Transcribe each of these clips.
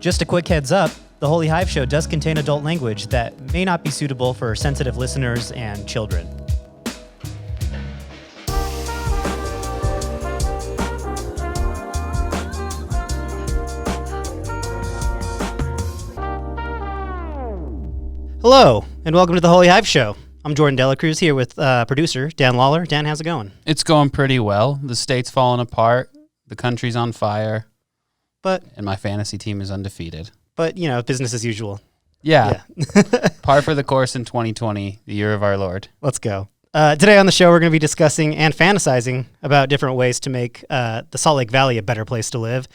Just a quick heads up, the Holy Hive Show does contain adult language that may not be suitable for sensitive listeners and children. Hello, and welcome to the Holy Hive Show. I'm Jordan Delacruz here with producer Dan Lawler. Dan, how's it going? It's going pretty well. The state's falling apart. The country's on fire. And my fantasy team is undefeated. But, you know, business as usual. Yeah. Par for the course in 2020, the year of our Lord. Let's go. Today on the show, we're going to be discussing and fantasizing about different ways to make the Salt Lake Valley a better place to live.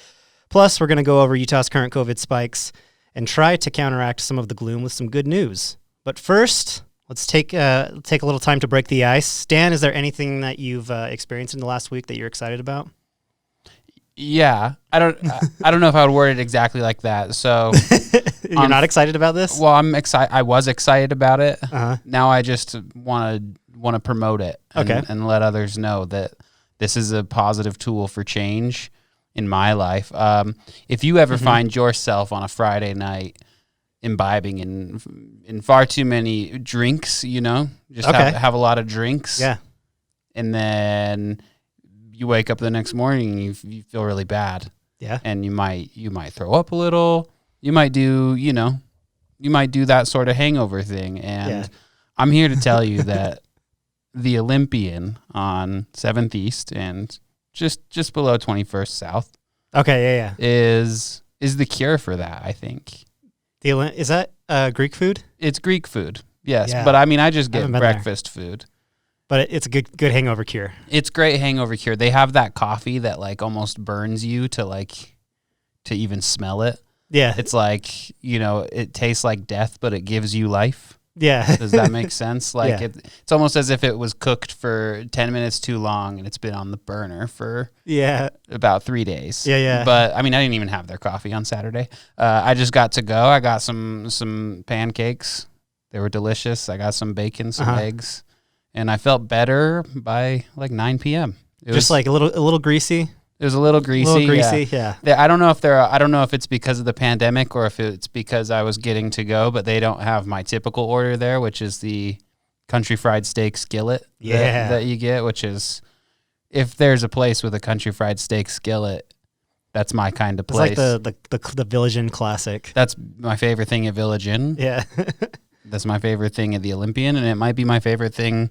Plus, we're going to go over Utah's current COVID spikes and try to counteract some of the gloom with some good news. But first, let's take a little time to break the ice. Stan, is there anything that you've experienced in the last week that you're excited about? Yeah, I don't know if I would word it exactly like that. So you're not excited about this? Well, I'm excited. I was excited about it. Uh-huh. Now I just want to promote it and let others know that this is a positive tool for change in my life. If you ever find yourself on a Friday night imbibing in far too many drinks, you know, just have a lot of drinks, and then you wake up the next morning and you feel really bad. Yeah. And you might throw up a little. You might do that sort of hangover thing. And I'm here to tell you that the Olympian on 7th East and just below 21st South is the cure for that, I think. Is that Greek food? It's Greek food. Yes. Yeah. But I mean, I just get breakfast food. But it's a good hangover cure. It's great hangover cure. They have that coffee that like almost burns you to even smell it. Yeah. It's like, you know, it tastes like death, but it gives you life. Yeah. Does that make sense? Like it's almost as if it was cooked for 10 minutes too long and it's been on the burner for about 3 days. Yeah. But I mean, I didn't even have their coffee on Saturday. I just got to go. I got some pancakes. They were delicious. I got some bacon, some eggs. And I felt better by like 9 p.m. It was like a little greasy. It was a little greasy. Yeah. I don't know if it's because of the pandemic or if it's because I was getting to go, but they don't have my typical order there, which is the country fried steak skillet that you get, which is, if there's a place with a country fried steak skillet, that's my kind of place. It's like the Village Inn classic. That's my favorite thing at Village Inn. Yeah. That's my favorite thing at the Olympian, and it might be my favorite thing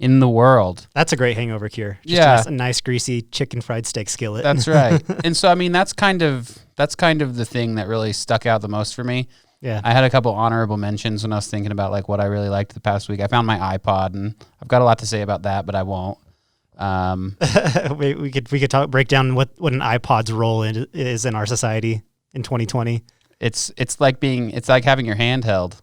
in the world. That's a great hangover cure. Just a nice greasy chicken fried steak skillet. That's right. And so, I mean, that's kind of the thing that really stuck out the most for me. Yeah. I had a couple honorable mentions when I was thinking about like what I really liked the past week. I found my iPod, and I've got a lot to say about that, but I won't. we could break down what an iPod's role is in our society in 2020. It's like having your handheld.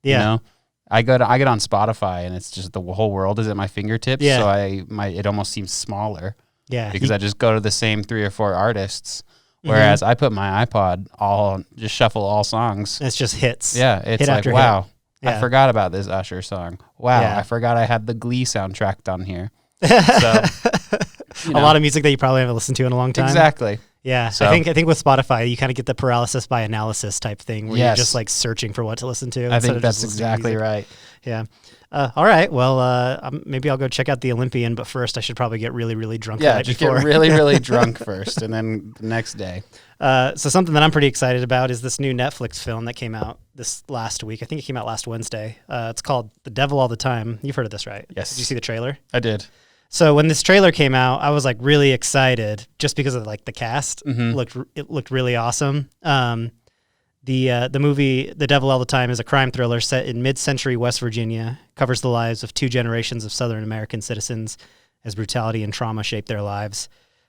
Yeah. You know, I get on Spotify and it's just the whole world is at my fingertips. Yeah. So it almost seems smaller. Yeah. Because I just go to the same 3 or 4 artists. Whereas I put my iPod just shuffle all songs. It's just hits. Yeah. It's like, wow, I forgot about this Usher song. Wow. I forgot I had the Glee soundtrack on here. So, a lot of music that you probably haven't listened to in a long time. Exactly. Yeah, so, I think with Spotify, you kind of get the paralysis by analysis type thing where you're just like searching for what to listen to. I think that's exactly right. Yeah. All right. Well, maybe I'll go check out the Olympian, but first I should probably get really, really drunk the night before. Get really, really drunk first, and then the next day. So something that I'm pretty excited about is this new Netflix film that came out this last week. I think it came out last Wednesday. It's called The Devil All the Time. You've heard of this, right? Yes. Did you see the trailer? I did. So when this trailer came out, I was like really excited just because of like the cast. It looked really awesome. The movie The Devil All the Time is a crime thriller set in mid-century West Virginia. Covers the lives of 2 generations of Southern American citizens as brutality and trauma shape their lives.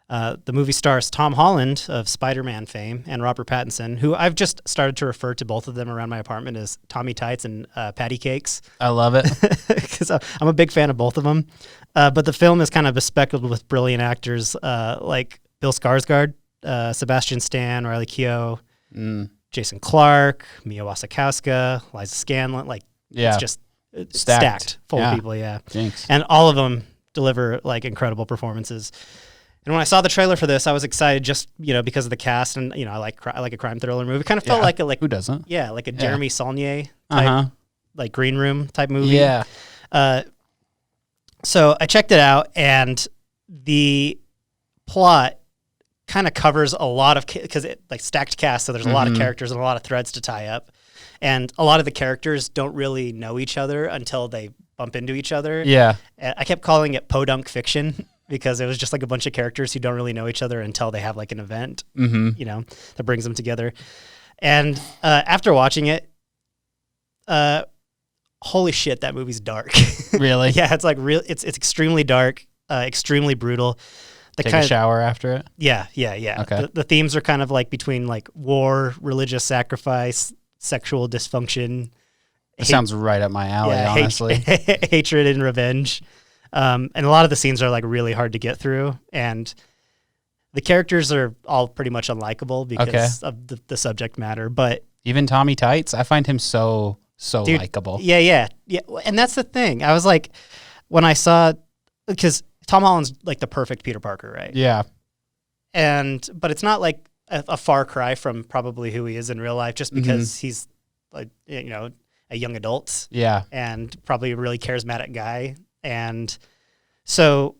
The movie stars Tom Holland of Spider-Man fame and Robert Pattinson, who I've just started to refer to both of them around my apartment as Tommy Tights and Patty Cakes. I love it. Because I'm a big fan of both of them. But the film is kind of bespectacled with brilliant actors like Bill Skarsgård, Sebastian Stan, Riley Keough, Jason Clarke, Mia Wasikowska, Liza Scanlon. It's just stacked full of people, Jinx. And all of them deliver like incredible performances. And when I saw the trailer for this, I was excited just, because of the cast, and I like a crime thriller movie. Kind of felt like who doesn't? Yeah, like a Jeremy Saulnier type, like Green Room type movie. Yeah. So I checked it out, and the plot kind of covers a lot of, because it like stacked cast, so there's a lot of characters and a lot of threads to tie up, and a lot of the characters don't really know each other until they bump into each other. Yeah. I kept calling it podunk fiction because it was just like a bunch of characters who don't really know each other until they have like an event, that brings them together. And after watching it, holy shit, that movie's dark. Really? Yeah, it's like it's extremely dark, extremely brutal. Take a shower after it? Yeah. Okay. The themes are kind of like between like war, religious sacrifice, sexual dysfunction. It sounds right up my alley, honestly. Hatred and revenge. And a lot of the scenes are like really hard to get through, and the characters are all pretty much unlikable because of the subject matter. But even Tommy Tights, I find him so likable. Yeah. And that's the thing. I was like, when I saw, because Tom Holland's like the perfect Peter Parker, right? Yeah. But it's not like a far cry from probably who he is in real life, just because he's like, a young adult. Yeah. And probably a really charismatic guy. And so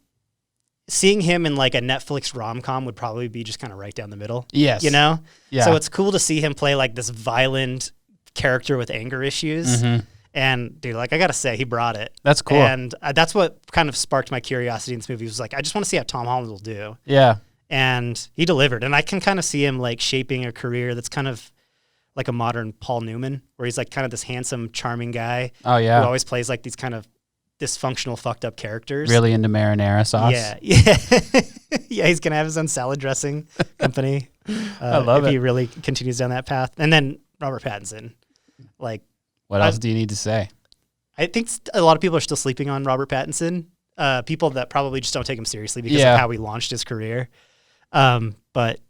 seeing him in like a Netflix rom-com would probably be just kind of right down the middle. Yes. Yeah. So it's cool to see him play like this violent character with anger issues. And dude, like I gotta say, he brought it. That's cool. And that's what kind of sparked my curiosity in this movie. Was like, I just want to see how Tom Holland will do. Yeah. And he delivered. And I can kind of see him like shaping a career that's kind of like a modern Paul Newman, where he's like kind of this handsome, charming guy. Oh yeah. Who always plays like these kind of dysfunctional, fucked up characters. Really into marinara sauce. Yeah. Yeah, he's gonna have his own salad dressing company. I love it. If he really continues down that path. And then Robert Pattinson. Like, what else do you need to say? I think a lot of people are still sleeping on Robert Pattinson. People that probably just don't take him seriously because of how he launched his career. But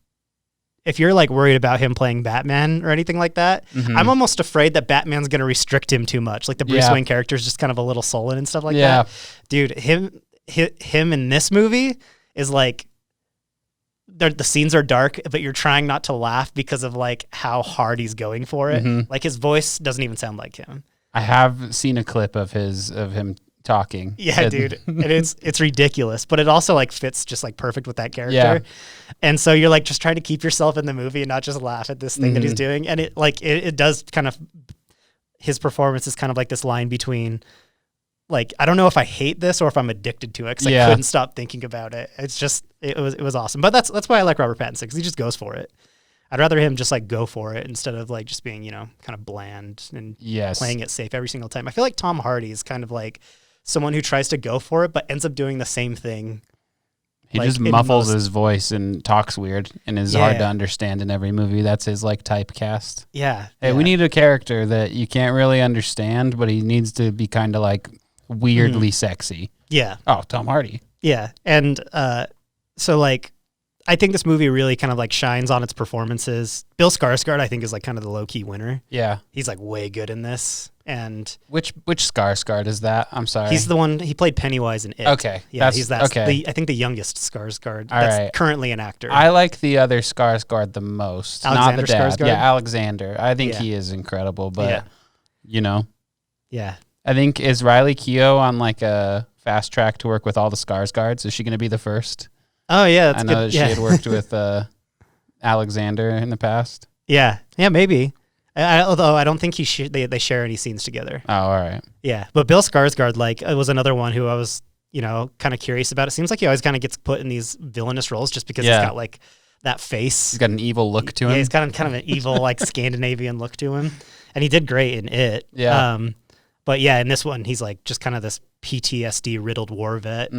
if you're like worried about him playing Batman or anything like that, I'm almost afraid that Batman's going to restrict him too much. Like the Bruce Wayne character is just kind of a little sullen and stuff like that. Dude, him in this movie is like, the scenes are dark, but you're trying not to laugh because of like how hard he's going for it. Like his voice doesn't even sound like him. I have seen a clip of him talking. Yeah, dude. And it's ridiculous, but it also like fits just like perfect with that character. Yeah. And so you're like just trying to keep yourself in the movie and not just laugh at this thing that he's doing. And it does kind of, his performance is kind of like this line between like, I don't know if I hate this or if I'm addicted to it, because I couldn't stop thinking about it. It's just, it was awesome. But that's why I like Robert Pattinson, because he just goes for it. I'd rather him just like go for it instead of like just being, kind of bland and playing it safe every single time. I feel like Tom Hardy is kind of like someone who tries to go for it, but ends up doing the same thing. He just muffles his voice and talks weird and is hard to understand in every movie. That's his like typecast. Yeah. Hey, we need a character that you can't really understand, but he needs to be kind of like weirdly sexy. Yeah. Oh, Tom Hardy. Yeah. And so like, I think this movie really kind of like shines on its performances. Bill Skarsgård, I think, is like kind of the low key winner. Yeah, he's like way good in this. And which Skarsgård is that? I'm sorry, he's the one he played Pennywise in It. Okay, yeah, he's that. Okay, I think the youngest Skarsgård that's currently an actor. I like the other Skarsgård the most, Alexander not the dad. Skarsgård? Yeah, Alexander. I think he is incredible, but yeah. I think is Riley Keough on like a fast track to work with all the Skarsgårds? Is she going to be the first? Oh yeah, I know that she had worked with Alexander in the past. Yeah, maybe. Although I don't think they share any scenes together. Oh, all right. Yeah, but Bill Skarsgård was another one who I was kind of curious about. It seems like he always kind of gets put in these villainous roles just because he's got like that face. He's got an evil look to him. Yeah, he's got kind of an evil like Scandinavian look to him, and he did great in It. Yeah. But yeah, in this one he's like just kind of this PTSD riddled war vet.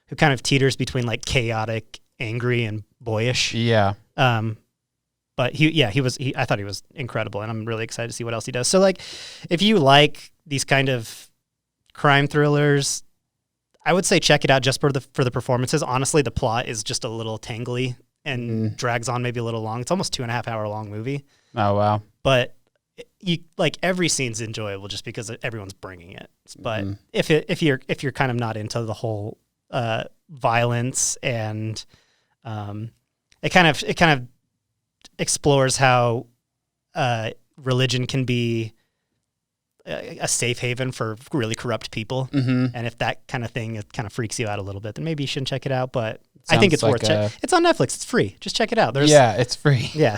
Who kind of teeters between like chaotic, angry, and boyish. Yeah. But I thought he was incredible, and I'm really excited to see what else he does. So like, if you like these kind of crime thrillers, I would say check it out just for the performances. Honestly, the plot is just a little tangly and drags on maybe a little long. It's almost 2.5 hour long movie. Oh wow. But you like every scene's enjoyable just because everyone's bringing it. But if you're kind of not into the whole violence, and it kind of explores how religion can be a safe haven for really corrupt people. And if that kind of thing, it kind of freaks you out a little bit, then maybe you shouldn't check it out. But I think it's worth checking. It's on Netflix. It's free. Just check it out. It's free. Yeah.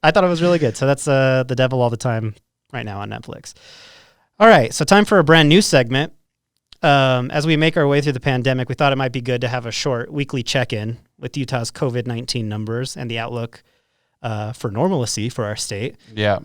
I thought it was really good. So that's The Devil All the Time right now on Netflix. All right. So time for a brand new segment. As we make our way through the pandemic, we thought it might be good to have a short weekly check-in with Utah's COVID-19 numbers and the outlook for normalcy for our state. Yeah.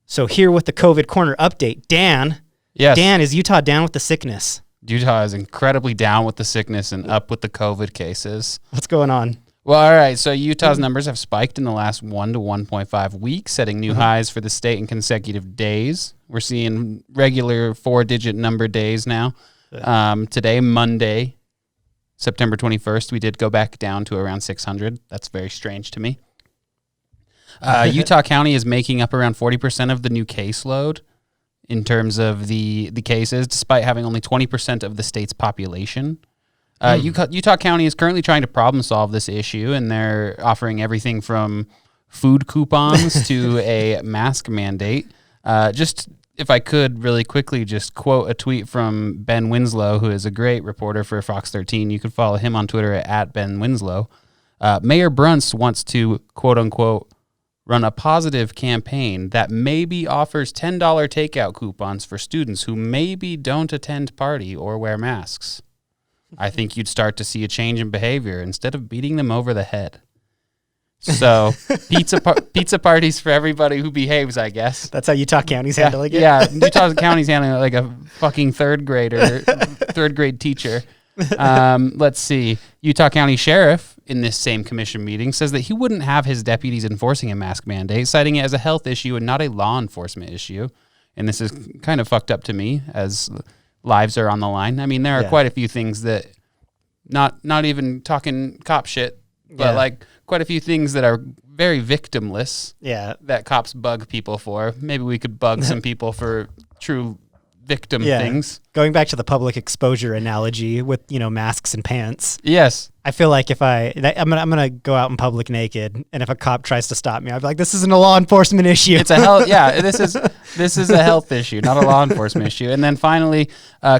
So here with the COVID Corner update, Dan. Yes. Dan, is Utah down with the sickness? Utah is incredibly down with the sickness and up with the COVID cases. What's going on? Well, all right. So Utah's numbers have spiked in the last 1 to 1.5 weeks, setting new highs for the state in consecutive days. We're seeing regular 4-digit number days now. Today, Monday, September 21st, we did go back down to around 600. That's very strange to me. Utah County is making up around 40% of the new caseload in terms of the cases, despite having only 20% of the state's population. Utah County is currently trying to problem solve this issue, and they're offering everything from food coupons to a mask mandate. Just if I could really quickly just quote a tweet from Ben Winslow, who is a great reporter for Fox 13. You can follow him on Twitter at Ben Winslow. Mayor Brunts wants to, quote unquote, run a positive campaign that maybe offers $10 takeout coupons for students who maybe don't attend party or wear masks. I think you'd start to see a change in behavior instead of beating them over the head. So pizza parties for everybody who behaves, I guess. That's how Utah County's handling it? Yeah, Utah County's handling it like a fucking third grade teacher. Let's see. Utah County Sheriff in this same commission meeting says that he wouldn't have his deputies enforcing a mask mandate, citing it as a health issue and not a law enforcement issue. And this is kind of fucked up to me, as lives are on the line. I mean, there are quite a few things that, not even talking cop shit, but like quite a few things that are very victimless. Yeah. That cops bug people for. Maybe we could bug some people for true victim things. Going back to the public exposure analogy with, masks and pants. Yes. I feel like if I'm gonna go out in public naked, and if a cop tries to stop me, I'd be like, "This isn't a law enforcement issue." It's a health. Yeah, this is a health issue, not a law enforcement issue. And then finally,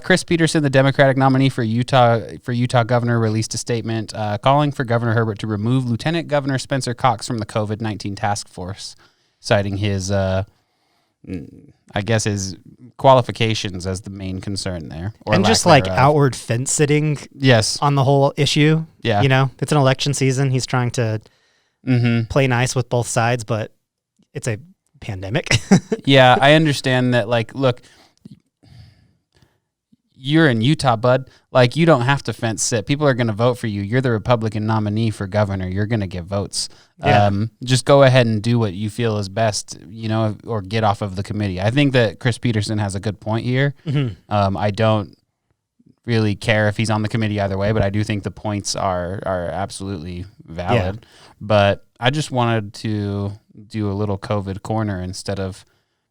Chris Peterson, the Democratic nominee for Utah governor, released a statement calling for Governor Herbert to remove Lieutenant Governor Spencer Cox from the COVID-19 task force, citing his his qualifications as the main concern there. And just like outward fence sitting on the whole issue. Yeah. It's an election season. He's trying to play nice with both sides, but it's a pandemic. Yeah, I understand that. Like, look, you're in Utah, bud. Like, you don't have to fence sit. People are going to vote for you. You're the Republican nominee for governor. You're going to get votes. Yeah. Just go ahead and do what you feel is best, or get off of the committee. I think that Chris Peterson has a good point here. I don't really care if he's on the committee either way, but I do think the points are absolutely valid. Yeah. But I just wanted to do a little COVID corner instead of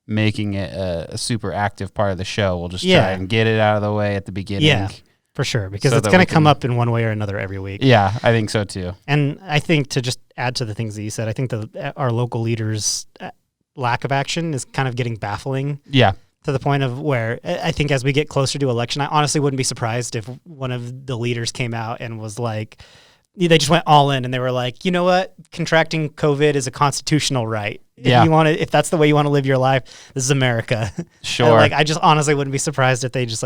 making it a super active part of the show. We'll just try and get it out of the way at the beginning. Yeah, for sure, because it's going to come up in one way or another every week. Yeah, I think so too. And I think, to just add to the things that you said, I think our local leaders' lack of action is kind of getting baffling. Yeah. To the point of where I think as we get closer to election, I honestly wouldn't be surprised if one of the leaders came out and was like, they just went all in and they were like, you know what? Contracting COVID is a constitutional right. Yeah. If that's the way you want to live your life, this is America. Sure. I just honestly wouldn't be surprised if they just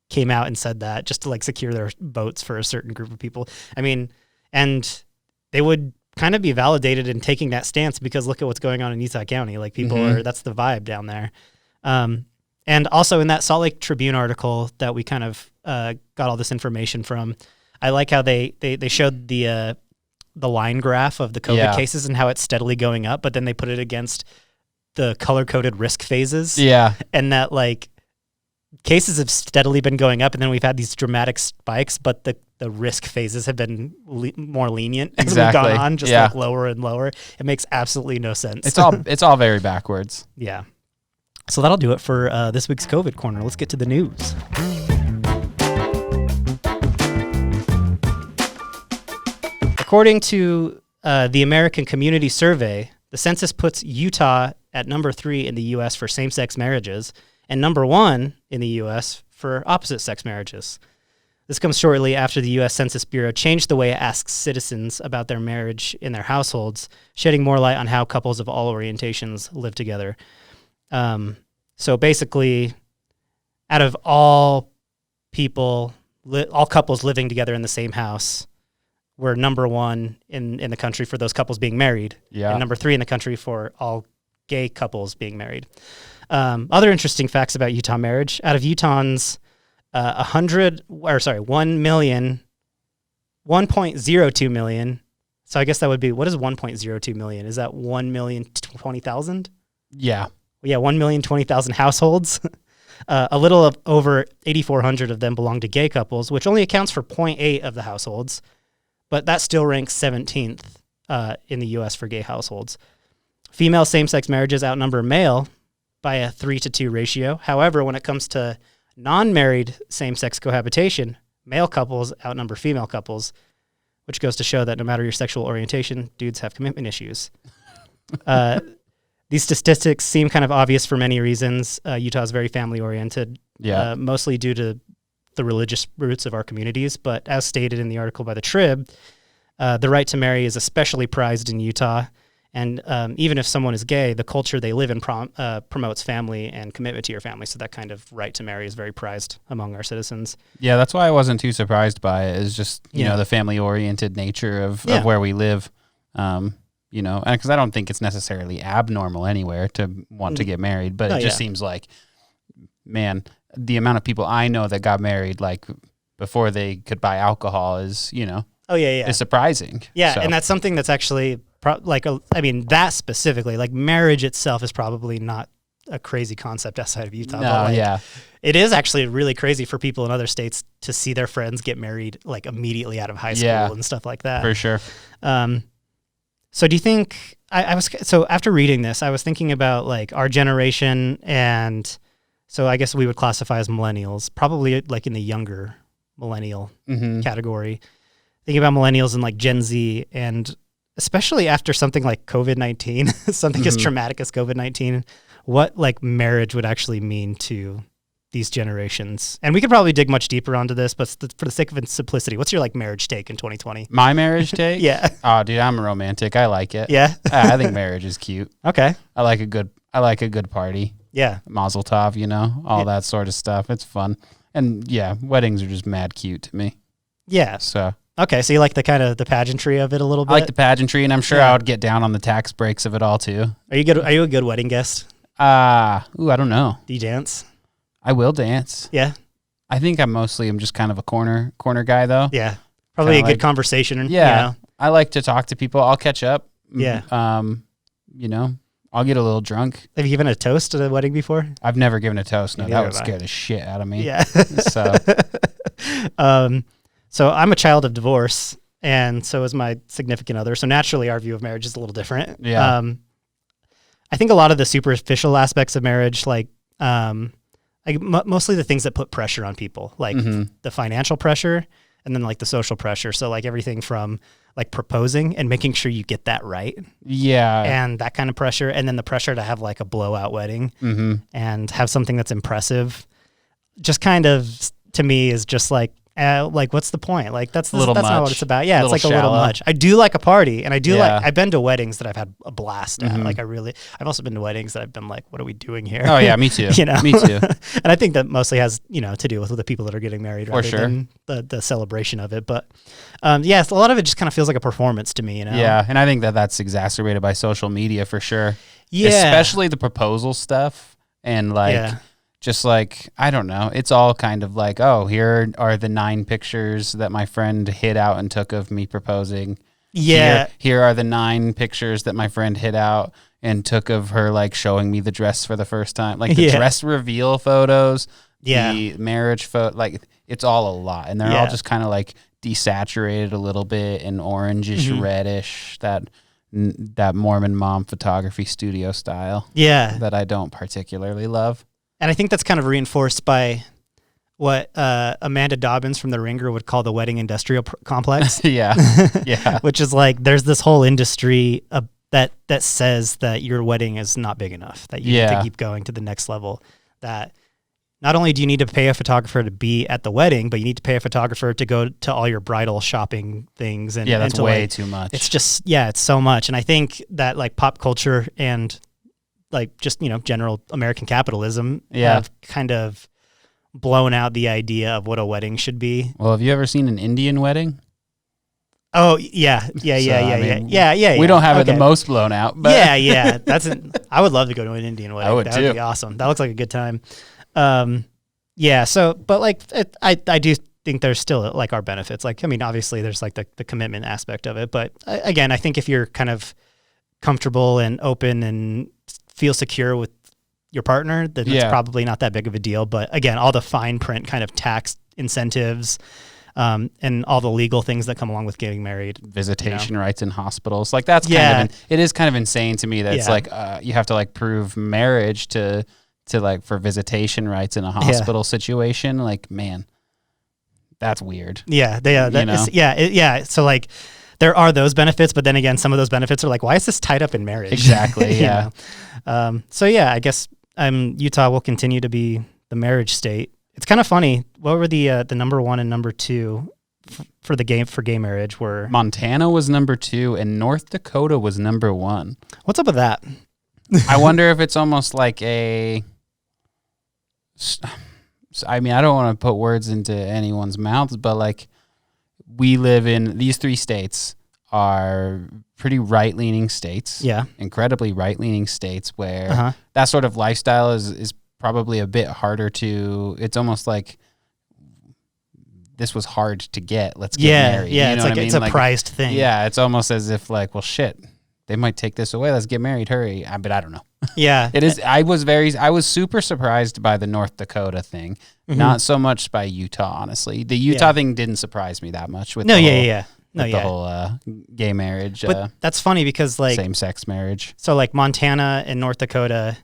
came out and said that just to secure their votes for a certain group of people. I mean, and they would kind of be validated in taking that stance because look at what's going on in Utah County. People that's the vibe down there. And also in that Salt Lake Tribune article that we kind of got all this information from, I like how they showed the line graph of the COVID cases and how it's steadily going up, but then they put it against the color-coded risk phases. Yeah. And that cases have steadily been going up, and then we've had these dramatic spikes, but the risk phases have been more lenient as we've gone on, just lower and lower. It makes absolutely no sense. It's all very backwards. Yeah. So that'll do it for this week's COVID Corner. Let's get to the news. According to the American Community Survey, the census puts Utah at number 3 in the U.S. for same-sex marriages and number 1 in the U.S. for opposite-sex marriages. This comes shortly after the U.S. Census Bureau changed the way it asks citizens about their marriage in their households, shedding more light on how couples of all orientations live together. So basically, out of all people, all couples living together in the same house, we're number 1 in the country for those couples being married, and number 3 in the country for all gay couples being married. Other interesting facts about Utah marriage: out of Utahns, 1.02 million. So I guess that would be, what is 1.02 million? Is that 1,020,000? Yeah. Yeah, 1,020,000 households. A little of over 8,400 of them belong to gay couples, which only accounts for 0.8 of the households, but that still ranks 17th in the U.S. for gay households. Female same-sex marriages outnumber male by a 3-to-2 ratio. However, when it comes to non-married same-sex cohabitation, male couples outnumber female couples, which goes to show that no matter your sexual orientation, dudes have commitment issues. These statistics seem kind of obvious for many reasons. Utah is very family-oriented, mostly due to the religious roots of our communities. But as stated in the article by the Trib, the right to marry is especially prized in Utah. And even if someone is gay, the culture they live in promotes family and commitment to your family. So that kind of right to marry is very prized among our citizens. Yeah, that's why I wasn't too surprised by it. It's just, you know, the family-oriented nature of where we live. You know, because I don't think it's necessarily abnormal anywhere to want to get married, but it just seems like, man, the amount of people I know that got married, like, before they could buy alcohol is, you know, is surprising. Yeah, so. And that's something that's actually, that specifically, like, marriage itself is probably not a crazy concept outside of Utah. No, but it is actually really crazy for people in other states to see their friends get married, like, immediately out of high school and stuff like that. For sure. So do you think, so after reading this, I was thinking about, like, our generation, and so I guess we would classify as millennials, probably like in the younger millennial category. Thinking about millennials and like Gen Z, and especially after something like COVID-19, something as traumatic as COVID-19, what like marriage would actually mean to these generations. And we could probably dig much deeper onto this, but for the sake of simplicity, what's your like marriage take in 2020? My marriage take? Yeah. Oh, dude, I'm a romantic. I like it. Yeah. I think marriage is cute. Okay. I like a good party. Yeah. Mazel tov, you know, all that sort of stuff. It's fun. And yeah, weddings are just mad cute to me. Yeah. So. Okay, so you like the kind of the pageantry of it a little bit? I like the pageantry, and I'm sure I would get down on the tax breaks of it all too. Are you a good wedding guest? I don't know. Do you dance? I will dance. Yeah. I think I'm just kind of a corner guy though. Yeah. Probably kinda a good conversation. Yeah. You know? I like to talk to people. I'll catch up. Yeah. You know, I'll get a little drunk. Have you given a toast at a wedding before? I've never given a toast. No, that would scare the shit out of me. Yeah. So. So I'm a child of divorce, and so is my significant other. So naturally, our view of marriage is a little different. Yeah. I think a lot of the superficial aspects of marriage, like mostly the things that put pressure on people, like the financial pressure, and then like the social pressure. So like everything from like proposing and making sure you get that right. Yeah. And that kind of pressure. And then the pressure to have like a blowout wedding and have something that's impressive. Just kind of, to me, is just like what's the point? Like that's not what it's about. Yeah, it's like a little much. I do like a party, and I do I've been to weddings that I've had a blast at. Like I've also been to weddings that I've been like, what are we doing here? Oh yeah, me too. You know? Me too. And I think that mostly has, you know, to do with the people that are getting married rather than the celebration of it. But a lot of it just kind of feels like a performance to me, you know? Yeah, and I think that's exacerbated by social media for sure. Yeah. Especially the proposal stuff and like just like, I don't know, it's all kind of like, oh, here are the 9 pictures that my friend hid out and took of me proposing. Yeah. Here are the 9 pictures that my friend hid out and took of her like showing me the dress for the first time. Like the dress reveal photos, the marriage photo, like it's all a lot. And they're all just kind of like desaturated a little bit and orangish, reddish, that Mormon mom photography studio style. Yeah. That I don't particularly love. And I think that's kind of reinforced by what Amanda Dobbins from The Ringer would call the wedding industrial complex. Yeah. Which is like there's this whole industry that says that your wedding is not big enough, that you need to keep going to the next level. That not only do you need to pay a photographer to be at the wedding, but you need to pay a photographer to go to all your bridal shopping things. And that's and way too much. It's just, it's so much. And I think that like pop culture and like just, general American capitalism have kind of blown out the idea of what a wedding should be. Well, have you ever seen an Indian wedding? Oh, yeah. We don't have it the most blown out. But yeah. I would love to go to an Indian wedding. I would that too. Would be awesome. That looks like a good time. So, but like, I do think there's still like our benefits. Like, I mean, obviously there's like the commitment aspect of it. But again, I think if you're kind of comfortable and open and feel secure with your partner, then it's probably not that big of a deal. But again, all the fine print kind of tax incentives, and all the legal things that come along with getting married, visitation rights in hospitals, like that's kind of it is kind of insane to me that it's like you have to like prove marriage to like for visitation rights in a hospital situation. Like, man, that's weird. So like there are those benefits, but then again, some of those benefits are like, why is this tied up in marriage? Exactly. Yeah. I guess Utah will continue to be the marriage state. It's kind of funny. What were the number 1 and number 2 for gay marriage? Were Montana was number 2 and North Dakota was number 1. What's up with that? I wonder if it's almost like I mean, I don't want to put words into anyone's mouths, but like we live in these 3 states are pretty right-leaning states. Yeah. Incredibly right-leaning states where that sort of lifestyle is probably a bit harder to, it's almost like this was hard to get. Let's get married. Yeah, it's like it's a prized thing. Yeah, it's almost as if like, well, shit, they might take this away. Let's get married. Hurry. But I don't know. Yeah. It is. I was super surprised by the North Dakota thing. Not so much by Utah, honestly. The Utah thing didn't surprise me that much with the whole gay marriage. But that's funny because like same-sex marriage. So like Montana and North Dakota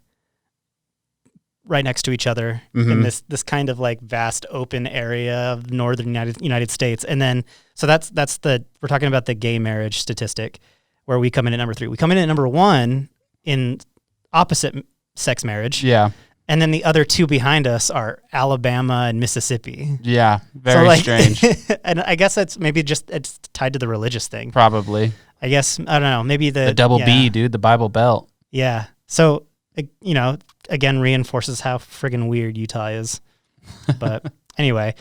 right next to each other in this kind of like vast open area of northern United States. And then, so we're talking about the gay marriage statistic where we come in at number 3. We come in at number 1 in opposite sex marriage. Yeah. And then the other 2 behind us are Alabama and Mississippi. Yeah. Very strange. And I guess it's tied to the religious thing. Probably. I guess, I don't know, maybe the double B, dude, the Bible Belt. Yeah. So, again, reinforces how friggin' weird Utah is. But anyway,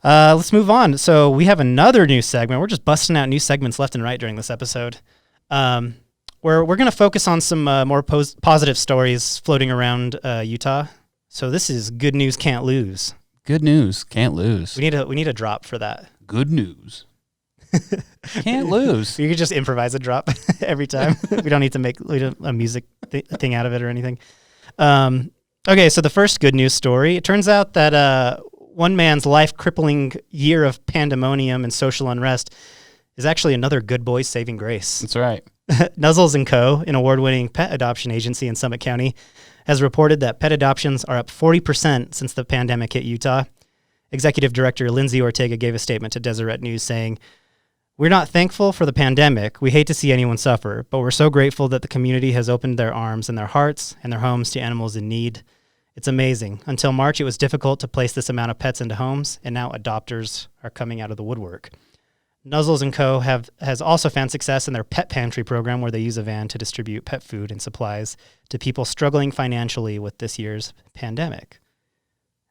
let's move on. So we have another new segment. We're just busting out new segments left and right during this episode. Where we're going to focus on some more positive stories floating around Utah. So this is Good News Can't Lose. Good news can't lose. We need a drop for that. Good news. Can't lose. You could just improvise a drop every time. We don't need to make a music thing out of it or anything. Okay, so the first good news story. It turns out that one man's life-crippling year of pandemonium and social unrest is actually another good boy's saving grace. That's right. Nuzzles & Co., an award-winning pet adoption agency in Summit County, has reported that pet adoptions are up 40% since the pandemic hit Utah. Executive Director Lindsay Ortega gave a statement to Deseret News saying, "We're not thankful for the pandemic. We hate to see anyone suffer, but we're so grateful that the community has opened their arms and their hearts and their homes to animals in need. It's amazing. Until March, it was difficult to place this amount of pets into homes, and now adopters are coming out of the woodwork." Nuzzles & Co. has also found success in their pet pantry program, where they use a van to distribute pet food and supplies to people struggling financially with this year's pandemic.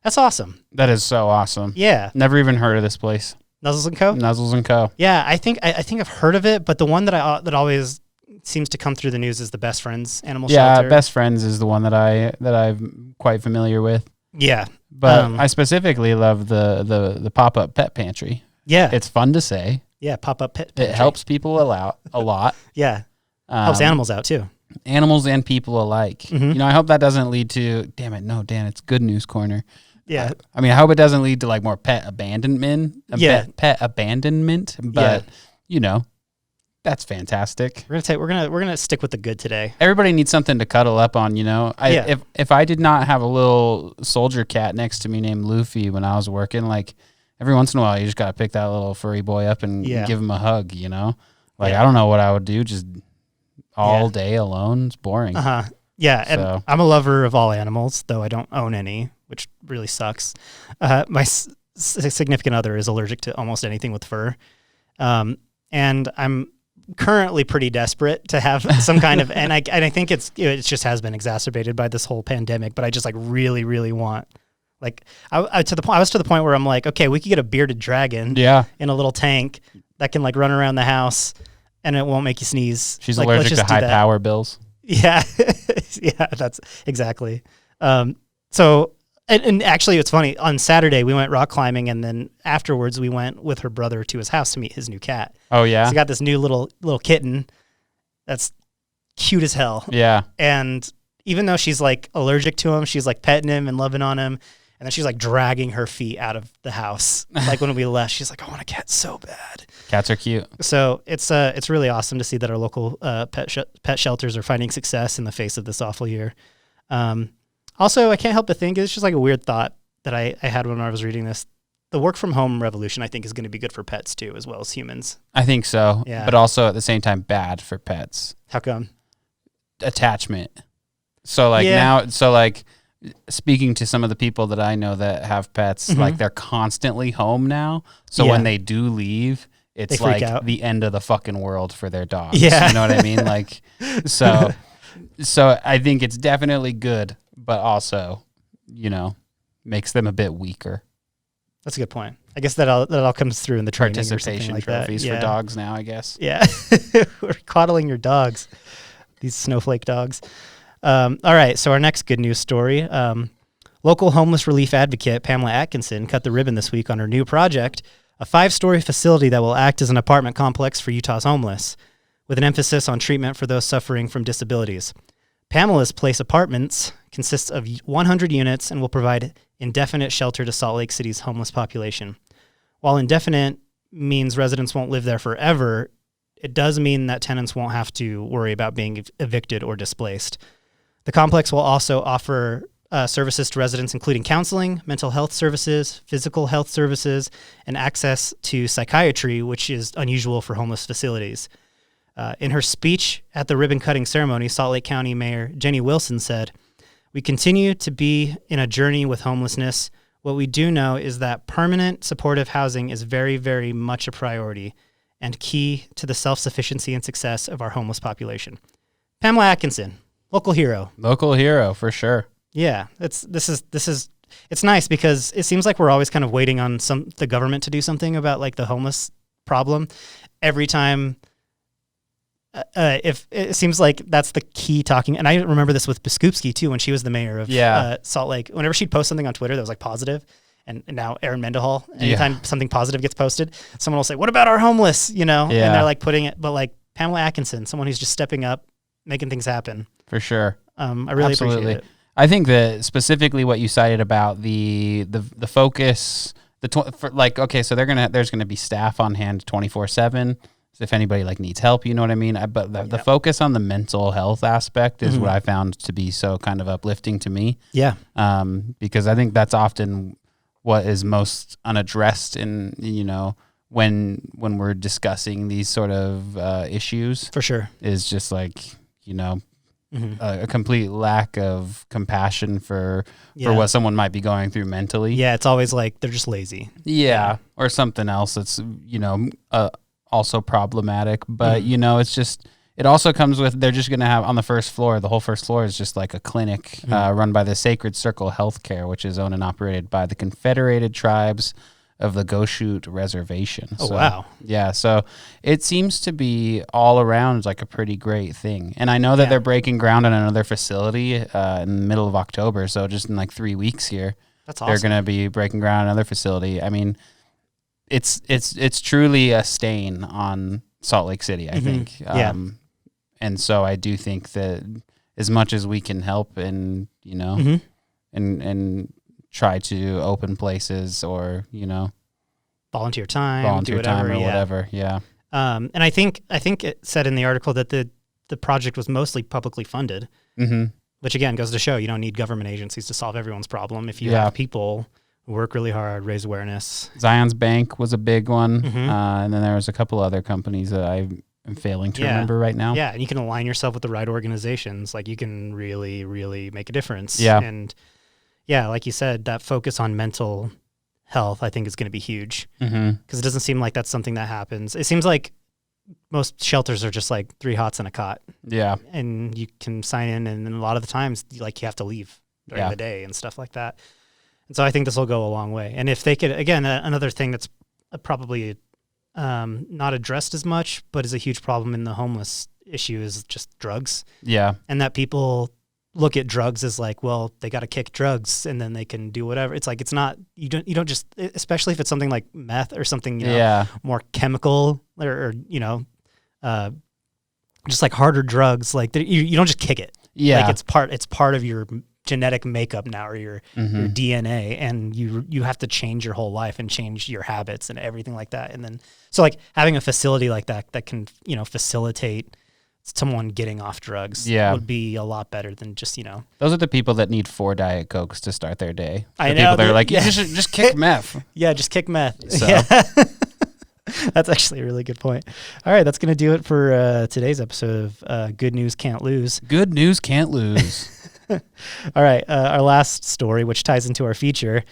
That's awesome. That is so awesome. Yeah. Never even heard of this place. Nuzzles & Co.? Nuzzles & Co. Yeah, I think I've heard of it, but the one that always seems to come through the news is the Best Friends Animal Shelter. Yeah, Best Friends is the one that I'm quite familiar with. Yeah. But I specifically love the pop-up pet pantry. Yeah. It's fun to say. Yeah, pop-up pet pantry. It helps people a lot. Yeah. Helps animals out too. Animals and people alike. Mm-hmm. I hope that doesn't lead to, damn it, no, Dan, it's Good News Corner. Yeah. I mean, I hope it doesn't lead to like more pet abandonment. Pet abandonment, but That's fantastic. We're gonna stick with the good today. Everybody needs something to cuddle up on, you know. If I did not have a little soldier cat next to me named Luffy when I was working, like every once in a while, you just gotta pick that little furry boy up and give him a hug, you know. Like I don't know what I would do just all day alone. It's boring. Yeah, and I'm a lover of all animals, though I don't own any, which really sucks. My significant other is allergic to almost anything with fur, and I'm currently pretty desperate to have some kind of, and I think it just has been exacerbated by this whole pandemic, but I just like really want, like I was to the point where I'm like, okay, we could get a bearded dragon in a little tank that can like run around the house and it won't make you sneeze. She's like, allergic to high power bills. Yeah. Yeah, that's exactly. So and actually it's funny, on Saturday we went rock climbing, and then afterwards we went with her brother to his house to meet his new cat. Oh yeah. So he got this new little kitten that's cute as hell. Yeah. And even though she's like allergic to him, she's like petting him and loving on him. And then she's like dragging her feet out of the house. Like when we left, she's like, I want a cat so bad. Cats are cute. So it's really awesome to see that our local pet shelters are finding success in the face of this awful year. Also, I can't help but think, it's just like a weird thought that I had when I was reading this. The work from home revolution, I think, is going to be good for pets too, as well as humans. I think so. Yeah. But also at the same time, bad for pets. How come? Attachment. So like speaking to some of the people that I know that have pets, like they're constantly home now. So when they do leave, it's like the end of the fucking world for their dogs. Yeah. You know what I mean? Like, so I think it's definitely good, but also, you know, makes them a bit weaker. That's a good point. I guess that all comes through in the training participation like trophies for dogs now, I guess. Yeah. We're coddling your dogs, these snowflake dogs. All right, so our next good news story. Local homeless relief advocate Pamela Atkinson cut the ribbon this week on her new project, a 5-story facility that will act as an apartment complex for Utah's homeless, with an emphasis on treatment for those suffering from disabilities. Pamela's Place Apartments consists of 100 units and will provide indefinite shelter to Salt Lake City's homeless population. While indefinite means residents won't live there forever, it does mean that tenants won't have to worry about being evicted or displaced. The complex will also offer services to residents, including counseling, mental health services, physical health services, and access to psychiatry, which is unusual for homeless facilities. In her speech at the ribbon-cutting ceremony, Salt Lake County Mayor Jenny Wilson said, "We continue to be in a journey with homelessness. What we do know is that permanent supportive housing is very, very much a priority and key to the self-sufficiency and success of our homeless population." Pamela Atkinson, local hero. Local hero, for sure. Yeah, it's nice because it seems like we're always kind of waiting on the government to do something about like the homeless problem. Every time, if it seems like that's the key talking, and I remember this with Biskupski too when she was the mayor of Salt Lake. Whenever she'd post something on Twitter that was like positive, and now Aaron Mendenhall, anytime something positive gets posted, someone will say, "What about our homeless?" You know, and they're like putting it, but like Pamela Atkinson, someone who's just stepping up, making things happen. For sure. I really appreciate it. I think that specifically what you cited about the focus, so there's gonna be staff on hand 24/7. So if anybody like needs help, you know what I mean. But the focus on the mental health aspect is what I found to be so kind of uplifting to me. Yeah. Because I think that's often what is most unaddressed in, you know, when we're discussing these sort of issues. For sure. Is just like, you know, a complete lack of compassion for what someone might be going through mentally. Yeah, it's always like they're just lazy. Yeah, or something else that's, you know, also problematic. But, you know, it's just, it also comes with, they're just going to have on the first floor, the whole first floor is just like a clinic run by the Sacred Circle Healthcare, which is owned and operated by the Confederated Tribes of the Goshute Reservation. Oh, wow. Yeah, so it seems to be all around like a pretty great thing. And I know that they're breaking ground on another facility in the middle of October, so just in like 3 weeks here. That's awesome. They're going to be breaking ground on another facility. I mean, it's truly a stain on Salt Lake City, I think. And so I do think that as much as we can help and, you know, and try to open places or, you know, volunteer time or whatever. Yeah. And I think it said in the article that the project was mostly publicly funded, which again goes to show you don't need government agencies to solve everyone's problem. If you have people who work really hard, raise awareness. Zion's Bank was a big one, and then there was a couple other companies that I am failing to remember right now. Yeah, and you can align yourself with the right organizations. Like you can really, really make a difference. Yeah. And yeah, like you said, that focus on mental health, I think, is going to be huge because it doesn't seem like that's something that happens. It seems like most shelters are just like 3 hots and a cot. Yeah. And you can sign in, and then a lot of the times, like, you have to leave during the day and stuff like that. And so I think this will go a long way. And if they could, again, another thing that's probably not addressed as much, but is a huge problem in the homeless issue is just drugs. Yeah. And that people look at drugs as like, well, they got to kick drugs and then they can do whatever. It's like, it's not, you don't just, especially if it's something like meth or something, more chemical or just like harder drugs. Like you don't just kick it. Yeah. Like it's part of your genetic makeup now, or your DNA, and you have to change your whole life and change your habits and everything like that. And then, so like having a facility like that can, facilitate someone getting off drugs would be a lot better than just, Those are the people that need 4 Diet Cokes to start their day. I know. People that are like, just kick meth. Yeah, just kick meth. So. Yeah. That's actually a really good point. All right, that's going to do it for today's episode of Good News Can't Lose. Good news can't lose. All right, our last story, which ties into our feature.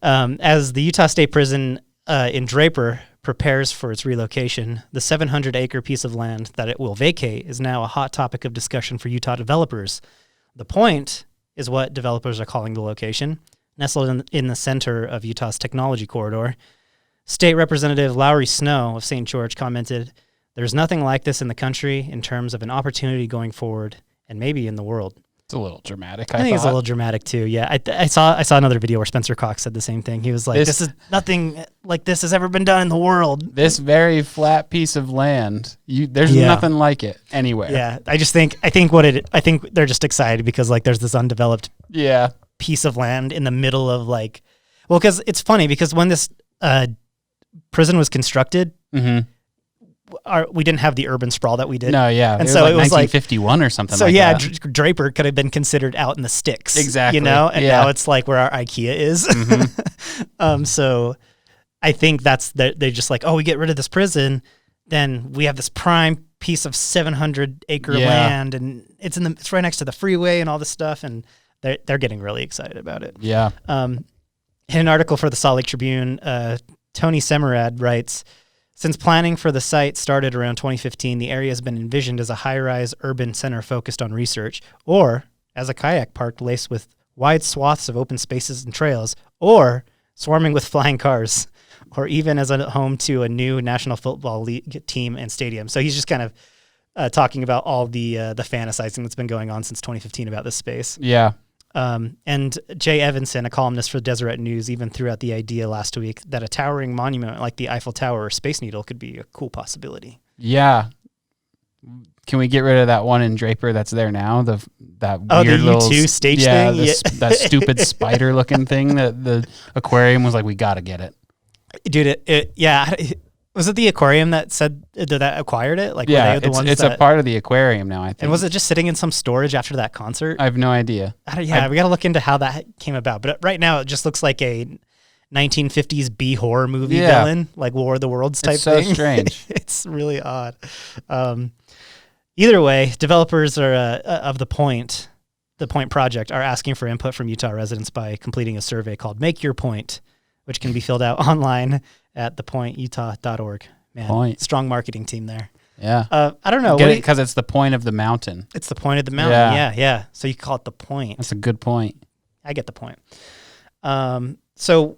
As the Utah State Prison in Draper prepares for its relocation, the 700-acre piece of land that it will vacate is now a hot topic of discussion for Utah developers. The Point is what developers are calling the location, nestled in the center of Utah's technology corridor. State Representative Lowry Snow of St. George commented, "There's nothing like this in the country in terms of an opportunity going forward, and maybe in the world." It's a little dramatic. I think it's a little dramatic too. Yeah, I saw another video where Spencer Cox said the same thing. He was like, "This is nothing like this has ever been done in the world." This very flat piece of land, there's nothing like it anywhere. Yeah, I think they're just excited because like there's this undeveloped piece of land in the middle of like, well, because it's funny because when this prison was constructed. We didn't have the urban sprawl that we did. No, yeah. And so it was 1951 or something like that. So yeah, Draper could have been considered out in the sticks. Exactly. And now it's like where our IKEA is. So I think they're just like, oh, we get rid of this prison, then we have this prime piece of 700-acre land, and it's right next to the freeway and all this stuff, and they're getting really excited about it. Yeah. In an article for the Salt Lake Tribune, Tony Semerad writes, "Since planning for the site started around 2015, the area has been envisioned as a high-rise urban center focused on research, or as a kayak park laced with wide swaths of open spaces and trails, or swarming with flying cars, or even as a home to a new National Football League team and stadium." So he's just kind of talking about all the fantasizing that's been going on since 2015 about this space. Yeah. And Jay Evanson, a columnist for Deseret News, even threw out the idea last week that a towering monument like the Eiffel Tower or Space Needle could be a cool possibility. Yeah. Can we get rid of that one in Draper that's there now? That weird the U2 stage thing? That stupid spider-looking thing that the aquarium was like, we got to get it. Dude, was it the aquarium that said that acquired it? Like, yeah, were they the ones it's a part of the aquarium now, I think. And was it just sitting in some storage after that concert? I have no idea. We got to look into how that came about. But right now, it just looks like a 1950s B horror movie villain, like War of the Worlds type thing. It's so strange. It's really odd. Either way, developers are of the Point project are asking for input from Utah residents by completing a survey called Make Your Point, which can be filled out online at thepointutah.org. Man, strong marketing team there. Yeah. I don't know. Get it because it's the point of the mountain. It's the point of the mountain. Yeah. So you call it the Point. That's a good point. I get the point. So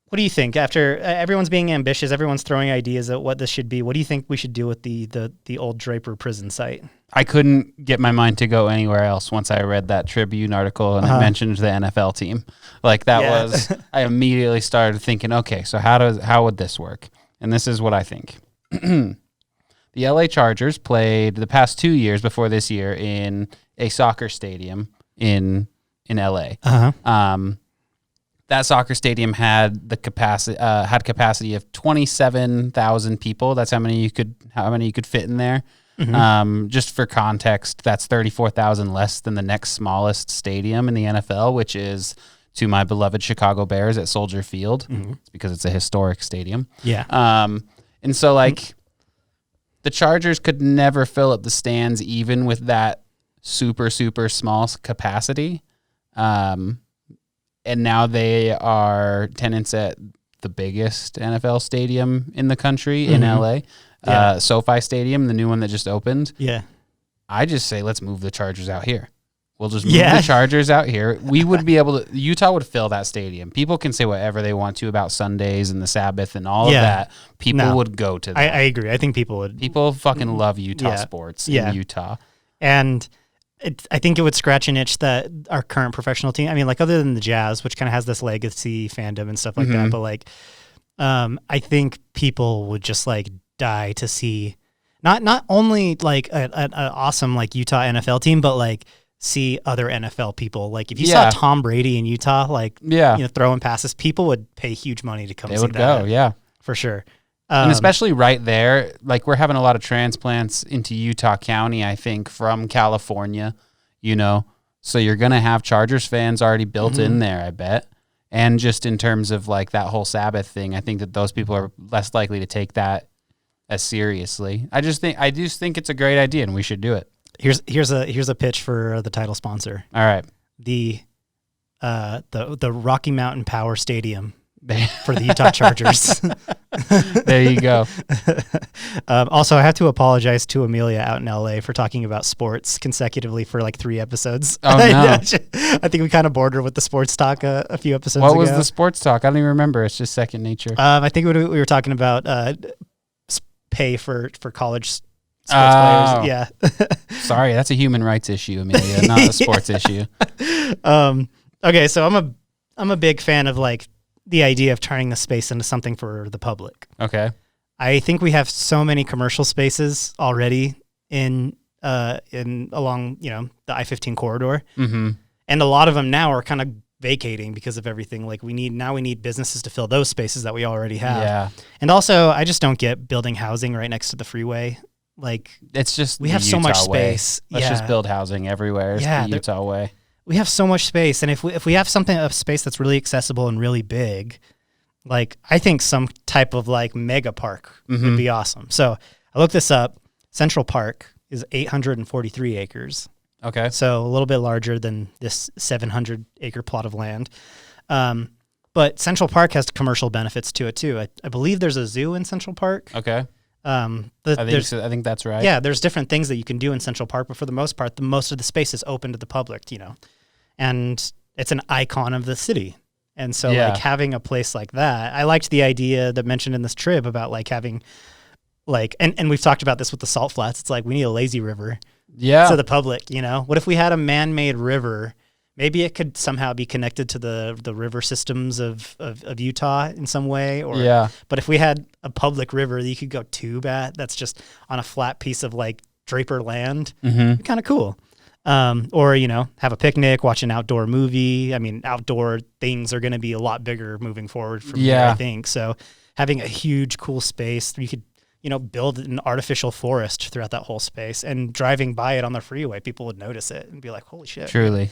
what do you think? After everyone's being ambitious, everyone's throwing ideas at what this should be. What do you think we should do with the old Draper prison site? I couldn't get my mind to go anywhere else once I read that Tribune article and it mentioned the NFL team. Like was, I immediately started thinking, okay, so how would this work? And this is what I think. The LA Chargers played the past 2 years before this year in a soccer stadium in LA. that soccer stadium had the capacity of 27,000 people. That's how many you could fit in there. Mm-hmm. Just for context, that's 34,000 less than the next smallest stadium in the NFL, which is to my beloved Chicago Bears at Soldier Field. Mm-hmm. It's because it's a historic stadium. Yeah. And so like the Chargers could never fill up the stands even with that super, super small capacity. And now they are tenants at the biggest NFL stadium in the country in LA. Yeah. SoFi Stadium, the new one that just opened. Yeah. I just say, let's move the Chargers out here. We'll just move the Chargers out here. We would be able to, Utah would fill that stadium. People can say whatever they want to about Sundays and the Sabbath and all of that. People would go to that. I agree. I think people would. People fucking love Utah sports in Utah. And I think it would scratch an itch that our current professional team, I mean, like other than the Jazz, which kind of has this legacy fandom and stuff like that, but like, I think people would just like die to see not only like an awesome like Utah NFL team, but like see other NFL people. Like if you saw Tom Brady in Utah, like throwing passes, people would pay huge money to come see that. They would go, for sure. And especially right there, like we're having a lot of transplants into Utah County, I think, from California, so you're going to have Chargers fans already built in there, I bet. And just in terms of like that whole Sabbath thing, I think that those people are less likely to take that as seriously. I just think it's a great idea and we should do it. Here's a pitch for the title sponsor. All right. The Rocky Mountain Power Stadium for the Utah Chargers. There you go. Also, I have to apologize to Amelia out in LA for talking about sports consecutively for like 3 episodes. Oh, no. I think we kind of bordered with the sports talk a few episodes ago. What was the sports talk? I don't even remember. It's just second nature. I think we were talking about pay for college sports players. Yeah. Sorry, that's a human rights issue, Amelia, not a sports issue. Okay, so I'm a big fan of like the idea of turning the space into something for the public. Okay. I think we have so many commercial spaces already in along, the I-15 corridor. Mm-hmm. And a lot of them now are kind of vacating because of everything. Like we need businesses to fill those spaces that we already have. Yeah. And also I just don't get building housing right next to the freeway. Like it's just we have so much space. Let's just build housing everywhere. It's the Utah way. We have so much space, and if we have a space that's really accessible and really big, like I think some type of like mega park would be awesome. So I looked this up. Central Park is 843 acres. Okay. So a little bit larger than this 700 acre plot of land. But Central Park has commercial benefits to it too. I believe there's a zoo in Central Park. Okay. I think that's right. Yeah, there's different things that you can do in Central Park, but for the most part, most of the space is open to the public, and it's an icon of the city. And so like having a place like that, I liked the idea that mentioned in this trip about like having like, and we've talked about this with the salt flats. It's like, we need a lazy river to the public, What if we had a man-made river? Maybe it could somehow be connected to the river systems of Utah in some way. But if we had a public river that you could go tube at, that's just on a flat piece of like Draper land, it'd be kind of cool. Or, have a picnic, watch an outdoor movie. I mean, outdoor things are going to be a lot bigger moving forward from here, I think. So having a huge, cool space, you could, build an artificial forest throughout that whole space, and driving by it on the freeway, people would notice it and be like, holy shit. Truly.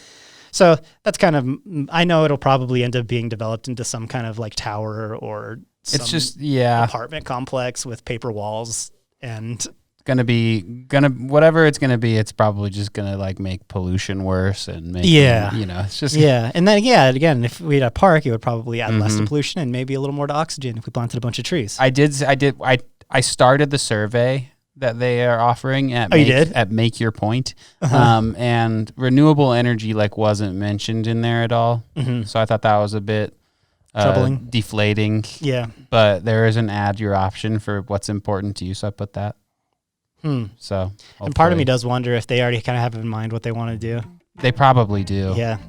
So that's kind of, I know it'll probably end up being developed into some kind of like tower or it's just apartment complex with paper walls, and whatever it's gonna be, it's probably just gonna like make pollution worse and make it's just and then again, if we had a park, it would probably add less to pollution and maybe a little more to oxygen if we planted a bunch of trees. I started the survey that they are offering at Make Your Point. And renewable energy like wasn't mentioned in there at all. So I thought that was a bit troubling, deflating. Yeah. But there is an add your option for what's important to you, so I put that. So and part of me does wonder if they already kind of have in mind what they want to do. They probably do. Yeah.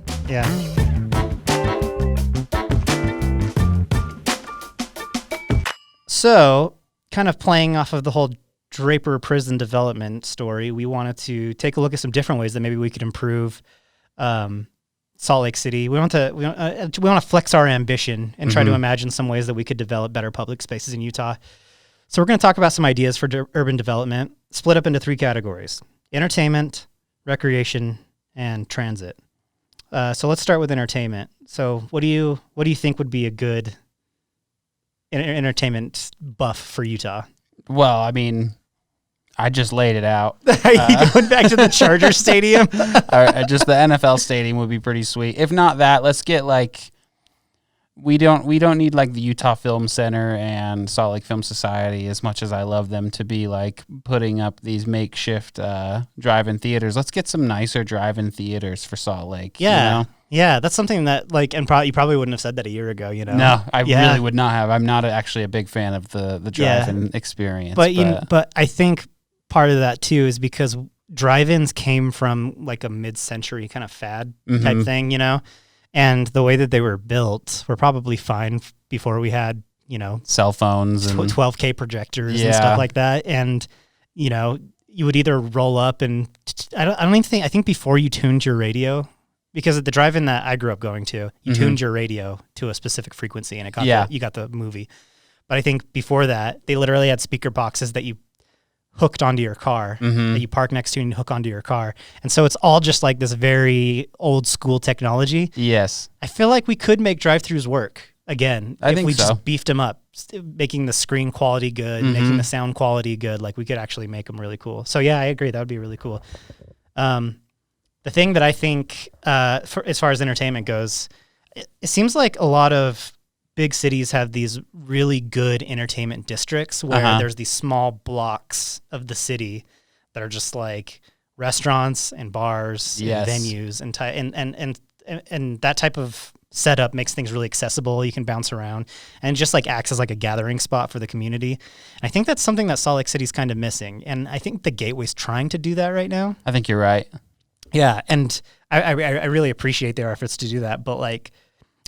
So kind of playing off of the whole Draper Prison development story, we wanted to take a look at some different ways that maybe we could improve Salt Lake City. We want to flex our ambition and try to imagine some ways that we could develop better public spaces in Utah. So we're going to talk about some ideas for urban development, split up into 3 categories: entertainment, recreation, and transit. So let's start with entertainment. So what do you think would be a good entertainment buff for Utah? Well, I mean, I just laid it out. Are you going back to the Charger Stadium? Just the NFL stadium would be pretty sweet. If not that, let's get like, we don't need like the Utah Film Center and Salt Lake Film Society, as much as I love them, to be like putting up these makeshift drive-in theaters. Let's get some nicer drive-in theaters for Salt Lake. Yeah. You know? Yeah, that's something that like, and you probably wouldn't have said that a year ago, you know? No, I really would not have. I'm not actually a big fan of the drive-in experience. But I think part of that too is because drive-ins came from like a mid-century kind of fad type thing, you know? And the way that they were built were probably fine before we had, you know, cell phones and 12K projectors and stuff like that. And, you know, you would either roll up and I think before you tuned your radio, because at the drive-in that I grew up going to, you tuned your radio to a specific frequency and you got the movie. But I think before that, they literally had speaker boxes that you hooked onto your car, that you park next to and hook onto your car. And so it's all just like this very old school technology. Yes. I feel like we could make drive-thrus work again if we just beefed them up, making the screen quality good, making the sound quality good. Like we could actually make them really cool. So yeah, I agree. That would be really cool. The thing that I think, as far as entertainment goes, it seems like a lot of big cities have these really good entertainment districts where there's these small blocks of the city that are just like restaurants and bars and venues and that type of setup makes things really accessible. You can bounce around and just like acts as like a gathering spot for the community. And I think that's something that Salt Lake City's kind of missing. And I think the Gateway's trying to do that right now. I think you're right. Yeah. And I really appreciate their efforts to do that. But like,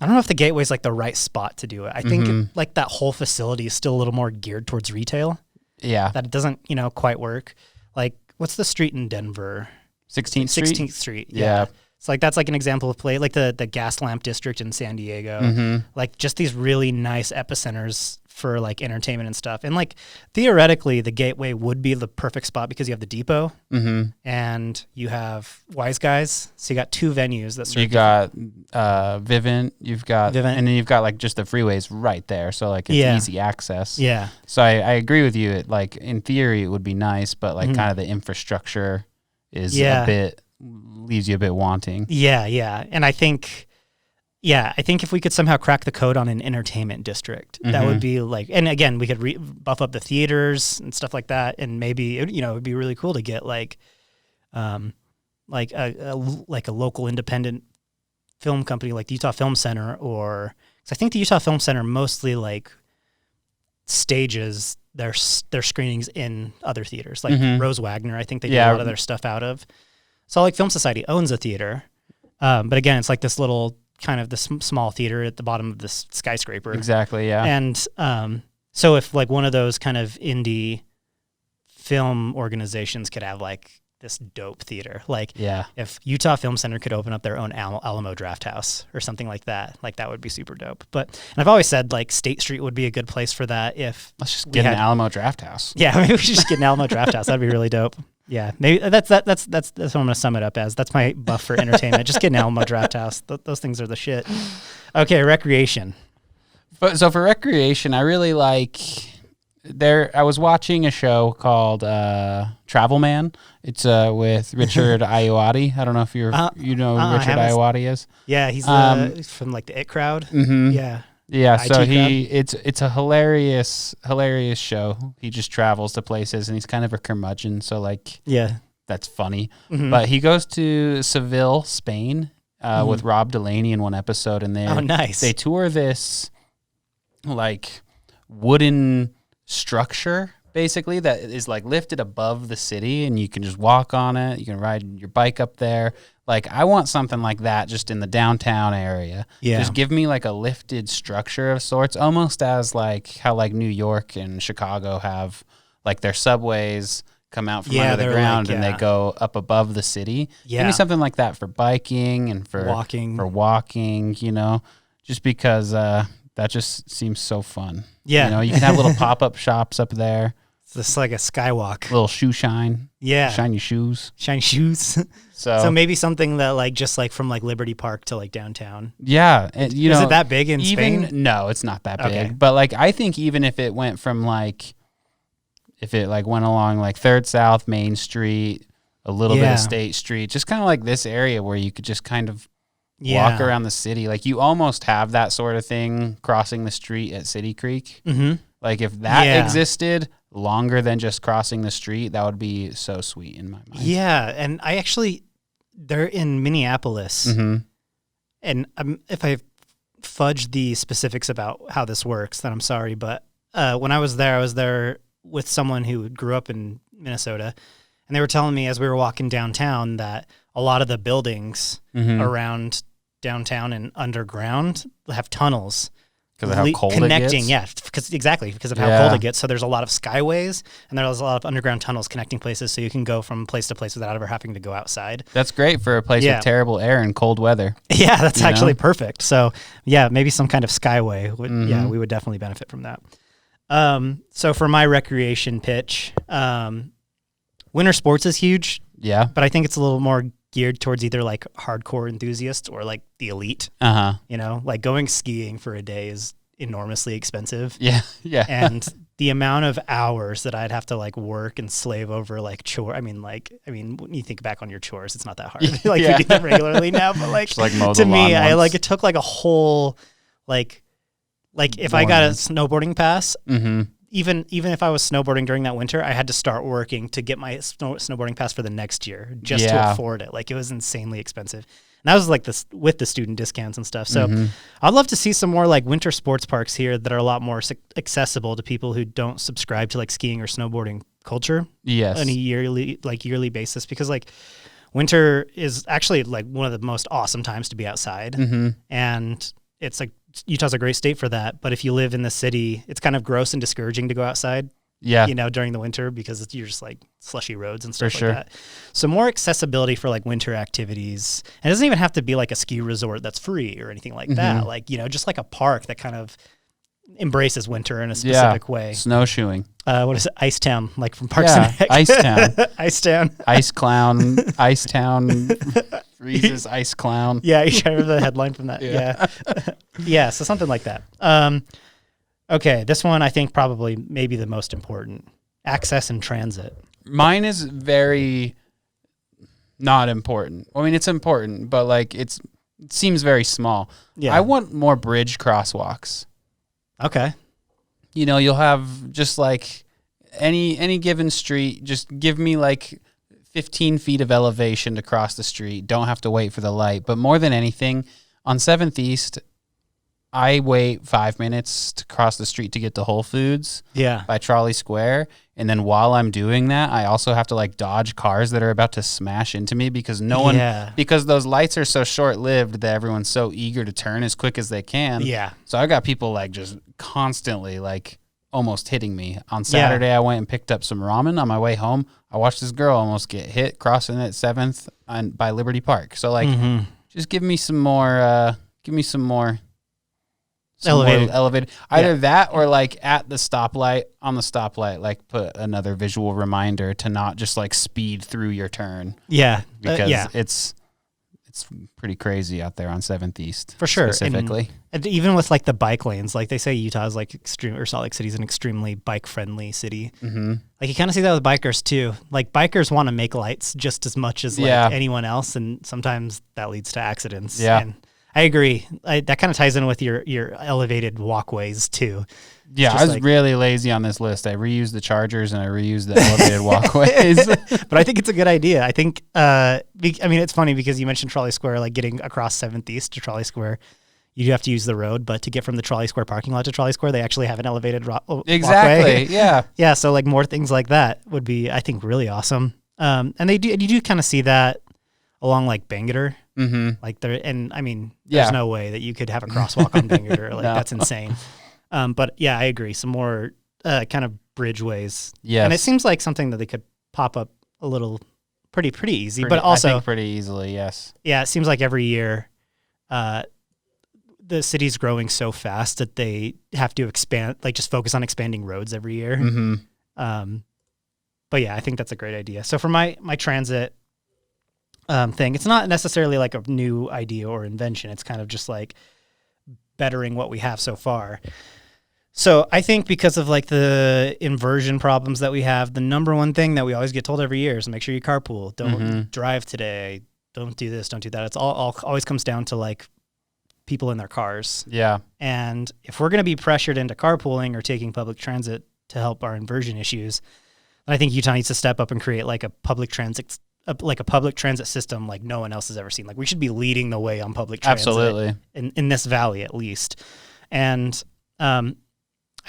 I don't know if the Gateway is like the right spot to do it. I think like that whole facility is still a little more geared towards retail. Yeah. That it doesn't, you know, quite work. Like what's the street in Denver? 16th Street? 16th Street. Yeah. It's like, that's like an example of play, like the gas lamp district in San Diego, like just these really nice epicenters for like entertainment and stuff. And like theoretically the Gateway would be the perfect spot because you have the depot and you have Wise Guys. So you got 2 venues that serve. You got Vivint, and then you've got like just the freeways right there. So like it's easy access. Yeah. So I agree with you. It, like in theory it would be nice, but like kind of the infrastructure is leaves you a bit wanting. Yeah. And I think if we could somehow crack the code on an entertainment district, that would be like, and again, we could buff up the theaters and stuff like that. And maybe, you know, it'd be really cool to get like a local independent film company like the Utah Film Center, or, cause I think the Utah Film Center mostly like stages their screenings in other theaters, like Rose Wagner. I think they do a lot of their stuff out of. Salt Lake Film Society owns a theater. But again, it's like this little kind of this small theater at the bottom of this skyscraper. Exactly. Yeah. And so if like one of those kind of indie film organizations could have like this dope theater, like if Utah Film Center could open up their own Alamo Draft House or something like that would be super dope. But, and I've always said like State Street would be a good place for that. If let's just get an Alamo Draft House. Yeah. Maybe we should just get an Alamo Draft House. That'd be really dope. Yeah, maybe that's what I'm gonna sum it up as. That's my buff for entertainment. Just get an Alamo Draft House. Those things are the shit. Okay, recreation. So for recreation, I really like I was watching a show called Travel Man. It's with Richard Ayoade. I don't know if you know who Richard Ayoade is. Yeah, he's from like the It Crowd. Yeah. Yeah, so it's a hilarious show. He just travels to places and he's kind of a curmudgeon, so like that's funny. But he goes to Seville, Spain, with Rob Delaney in one episode, and they tour this like wooden structure basically that is like lifted above the city, and you can just walk on it. You can ride your bike up there. Like, I want something like that just in the downtown area. Yeah. Just give me like a lifted structure of sorts, almost as like how like New York and Chicago have like their subways come out from under the ground and they go up above the city. Give me something like that for biking and for walking, you know, just because that just seems so fun. Yeah. You know, you can have little pop-up shops up there. It's just like a skywalk. Little shoe shine. Yeah. Shiny shoes. Shiny shoes. So maybe something that like just like from like Liberty Park to like downtown. Yeah. And, you know, is it that big in Spain? No, it's not that big. But like I think even if it went from like, if it like went along like 3rd South Main Street, a little bit of State Street, just kind of like this area where you could just kind of walk around the city. Like you almost have that sort of thing crossing the street at City Creek. Mm-hmm. Like if that existed longer than just crossing the street, that would be so sweet in my mind. Yeah. And I actually, they're in Minneapolis. Mm-hmm. And if I fudge the specifics about how this works, then I'm sorry. But when I was there with someone who grew up in Minnesota. And they were telling me as we were walking downtown that a lot of the buildings around downtown and underground have tunnels. Because of how cold it gets? Because of how cold it gets. So there's a lot of skyways and there's a lot of underground tunnels connecting places so you can go from place to place without ever having to go outside. That's great for a place with terrible air and cold weather. Yeah, that's actually perfect. So yeah, maybe some kind of skyway. We would definitely benefit from that. So for my recreation pitch, winter sports is huge. Yeah. But I think it's a little more geared towards either like hardcore enthusiasts or like the elite. You know, like going skiing for a day is enormously expensive. Yeah. Yeah. And the amount of hours that I'd have to like work and slave over like chore. I mean, when you think back on your chores, it's not that hard. Like you do them regularly now, but like to me, it took like a whole like if I got a snowboarding pass, even if I was snowboarding during that winter, I had to start working to get my snowboarding pass for the next year just to afford it. Like it was insanely expensive. And that was like this with the student discounts and stuff. So I'd love to see some more like winter sports parks here that are a lot more accessible to people who don't subscribe to like skiing or snowboarding culture. Yes. On a yearly basis, because like winter is actually like one of the most awesome times to be outside. And it's like Utah's a great state for that. But if you live in the city, it's kind of gross and discouraging to go outside. Yeah. You know, during the winter because you're just like slushy roads and stuff like that. So more accessibility for like winter activities. And it doesn't even have to be like a ski resort that's free or anything like that. Like, you know, just like a park that kind of embraces winter in a specific way. Snowshoeing. What is it? Icetown, like from Parks and Rec. Icetown. Icetown. Ice Clown. Icetown. Reese's Ice Clown. Yeah, you should remember the headline from that. Yeah, so something like that. Okay, this one I think probably maybe the most important. Access and transit. Mine is very not important. I mean, it's important, but like it seems very small. Yeah. I want more bridge crosswalks. Okay. You know, you'll have just like any given street, just give me like 15 feet of elevation to cross the street. Don't have to wait for the light. But more than anything, on 7th East, I wait 5 minutes to cross the street to get to Whole Foods by Trolley Square. And then while I'm doing that, I also have to like dodge cars that are about to smash into me because because those lights are so short-lived that everyone's so eager to turn as quick as they can. Yeah. So I got people like just constantly like almost hitting me. On Saturday, I went and picked up some ramen. On my way home, I watched this girl almost get hit crossing at 7th by Liberty Park. So like, just give me some more, elevated. Either that or like at the stoplight, like put another visual reminder to not just like speed through your turn. Yeah. Because it's pretty crazy out there on 7th East. For sure. Specifically. And even with like the bike lanes, like they say Utah is like Salt Lake City is an extremely bike friendly city. Like you kind of see that with bikers too. Like bikers want to make lights just as much as like anyone else. And sometimes that leads to accidents. Yeah. And I agree. That kind of ties in with your elevated walkways too. Yeah, I was really lazy on this list. I reused the chargers and I reused the elevated walkways. But I think it's a good idea. I think, it's funny because you mentioned Trolley Square, like getting across 7th East to Trolley Square, you do have to use the road, but to get from the Trolley Square parking lot to Trolley Square, they actually have an elevated walkway. Yeah. Yeah, so like more things like that would be, I think, really awesome. And you do kind of see that along like Bangerter. Like there's no way that you could have a crosswalk on Bangerter. Like that's insane. But yeah, I agree. Some more kind of bridgeways. Yeah. And it seems like something that they could pop up a little pretty easy. But also, I think pretty easily, yes. Yeah, it seems like every year the city's growing so fast that they have to expand, like just focus on expanding roads every year. Mm-hmm. But yeah, I think that's a great idea. So for my transit thing, it's not necessarily like a new idea or invention. It's kind of just like bettering what we have so far. So I think because of like the inversion problems that we have, the number one thing that we always get told every year is make sure you carpool. Don't drive today. Don't do this. Don't do that. It's always comes down to like people in their cars. Yeah. And if we're going to be pressured into carpooling or taking public transit to help our inversion issues, then I think Utah needs to step up and create like a public transit system like no one else has ever seen. Like we should be leading the way on public transit. Absolutely. In this valley at least. And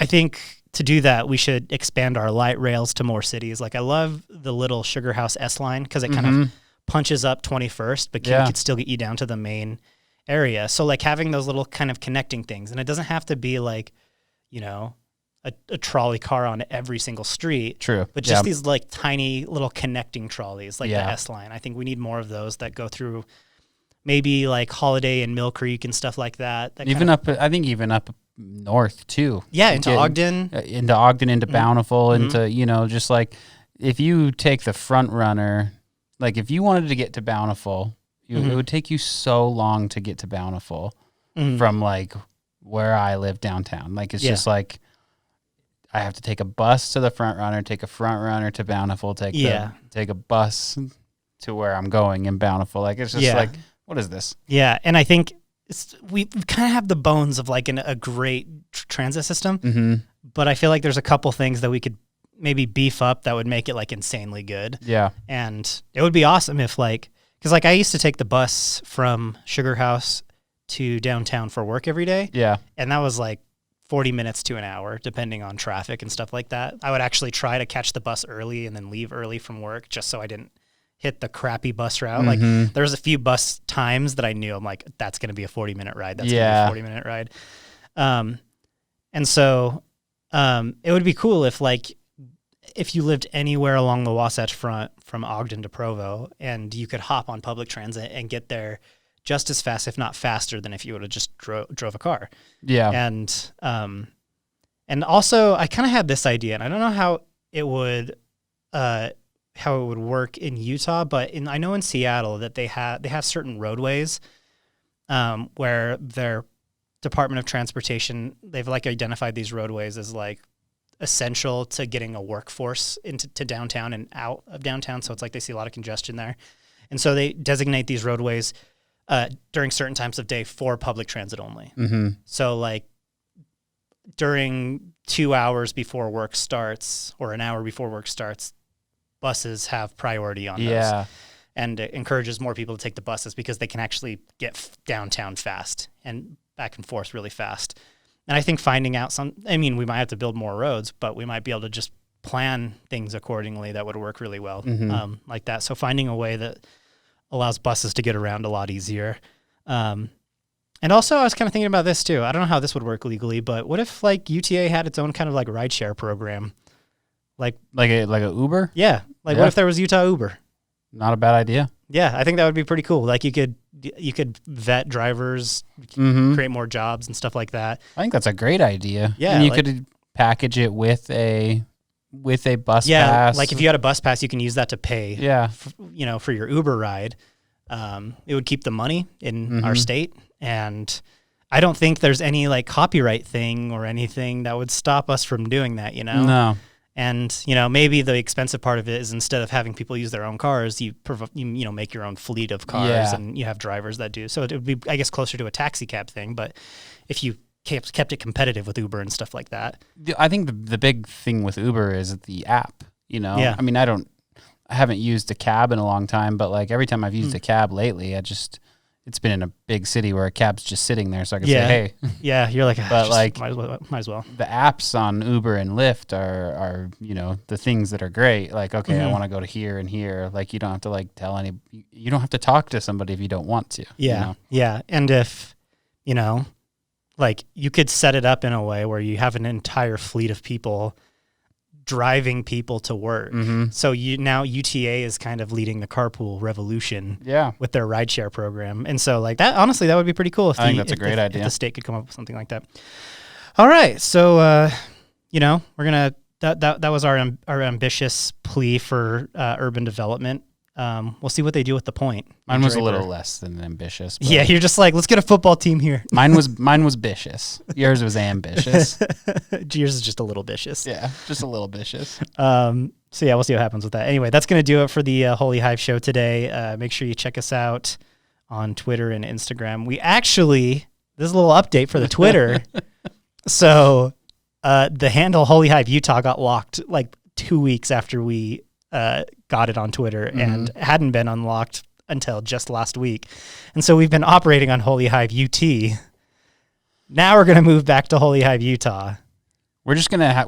I think to do that, we should expand our light rails to more cities. Like I love the little Sugar House S line because it kind of punches up 21st, but could still get you down to the main area. So like having those little kind of connecting things, and it doesn't have to be like, you know, a trolley car on every single street. True. But just these like tiny little connecting trolleys, like the S line. I think we need more of those that go through maybe like Holiday and Mill Creek and stuff like that. Even up north too. Yeah, into Ogden. Into Bountiful, into, you know, just like if you take the front runner, like if you wanted to get to Bountiful, it would take you so long to get to Bountiful from like where I live downtown. Like it's just like I have to take a bus to the front runner, take a front runner to Bountiful, take a bus to where I'm going in Bountiful. Like it's just like, what is this? Yeah, and I think we kind of have the bones of like a great transit system, but I feel like there's a couple things that we could maybe beef up that would make it like insanely good. Yeah, and it would be awesome if like, because like I used to take the bus from Sugar House to downtown for work every day. Yeah, and that was like 40 minutes to an hour, depending on traffic and stuff like that. I would actually try to catch the bus early and then leave early from work just so I didn't hit the crappy bus route. Like there was a few bus times that I knew I'm like, that's going to be a 40-minute ride. That's going to be a 40-minute ride. And so it would be cool if you lived anywhere along the Wasatch Front from Ogden to Provo and you could hop on public transit and get there just as fast, if not faster, than if you would have just drove a car. Yeah. And also I kind of had this idea, and I don't know how it would work in Utah, but I know in Seattle that they have certain roadways where their Department of Transportation, they've like identified these roadways as like essential to getting a workforce to downtown and out of downtown. So it's like they see a lot of congestion there. And so they designate these roadways during certain times of day for public transit only. So like during 2 hours before work starts or an hour before work starts, buses have priority on those. And it encourages more people to take the buses because they can actually get downtown fast and back and forth really fast. And I think finding out we might have to build more roads, but we might be able to just plan things accordingly that would work really well like that. So finding a way that allows buses to get around a lot easier. And also I was kind of thinking about this too. I don't know how this would work legally, but what if like UTA had its own kind of like rideshare program? Like a Uber? Yeah. What if there was Utah Uber? Not a bad idea. Yeah, I think that would be pretty cool. Like you could vet drivers, create more jobs and stuff like that. I think that's a great idea. Yeah, and you could package it with a bus pass. Yeah, like if you had a bus pass, you can use that to pay. For your Uber ride. It would keep the money in our state, and I don't think there's any like copyright thing or anything that would stop us from doing that. No. And, maybe the expensive part of it is instead of having people use their own cars, you make your own fleet of cars and you have drivers that do. So it would be, I guess, closer to a taxi cab thing. But if you kept it competitive with Uber and stuff like that. I think the big thing with Uber is the app, Yeah. I mean, I haven't used a cab in a long time, but like every time I've used a cab lately, it's been in a big city where a cab's just sitting there, so I can say, hey. Yeah, you're like, but like, might as well. The apps on Uber and Lyft are the things that are great. Like, okay, I want to go to here and here. Like, you don't have to like you don't have to talk to somebody if you don't want to. Yeah, yeah. And if, like you could set it up in a way where you have an entire fleet of people driving people to work. So now UTA is kind of leading the carpool revolution with their rideshare program. And so like that, honestly, that would be pretty cool. I think that's a great idea. If the state could come up with something like that. All right. So, we're going to, that was our ambitious plea for urban development. We'll see what they do with the point. Mine was a little less than ambitious. Yeah, you're just like, let's get a football team here. Mine was ambitious. Yours was ambitious. Yours is just a little vicious. Yeah, just a little vicious. So yeah, we'll see what happens with that. Anyway, that's going to do it for the Holy Hive Show today. Make sure you check us out on Twitter and Instagram. This is a little update for the Twitter. So the handle Holy Hive Utah got locked like 2 weeks after we got it on Twitter and hadn't been unlocked until just last week. And so we've been operating on Holy Hive UT. Now we're going to move back to Holy Hive Utah. We're just going to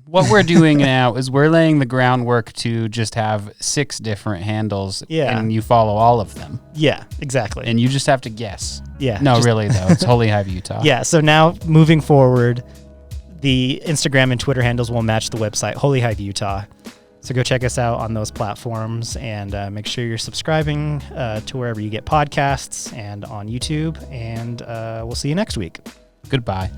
what we're doing now is we're laying the groundwork to just have 6 different handles and you follow all of them. Yeah, exactly. And you just have to guess. Yeah. No, really though. It's Holy Hive Utah. Yeah. So now moving forward, the Instagram and Twitter handles will match the website, Holy Hive Utah. So go check us out on those platforms and make sure you're subscribing to wherever you get podcasts and on YouTube. And we'll see you next week. Goodbye.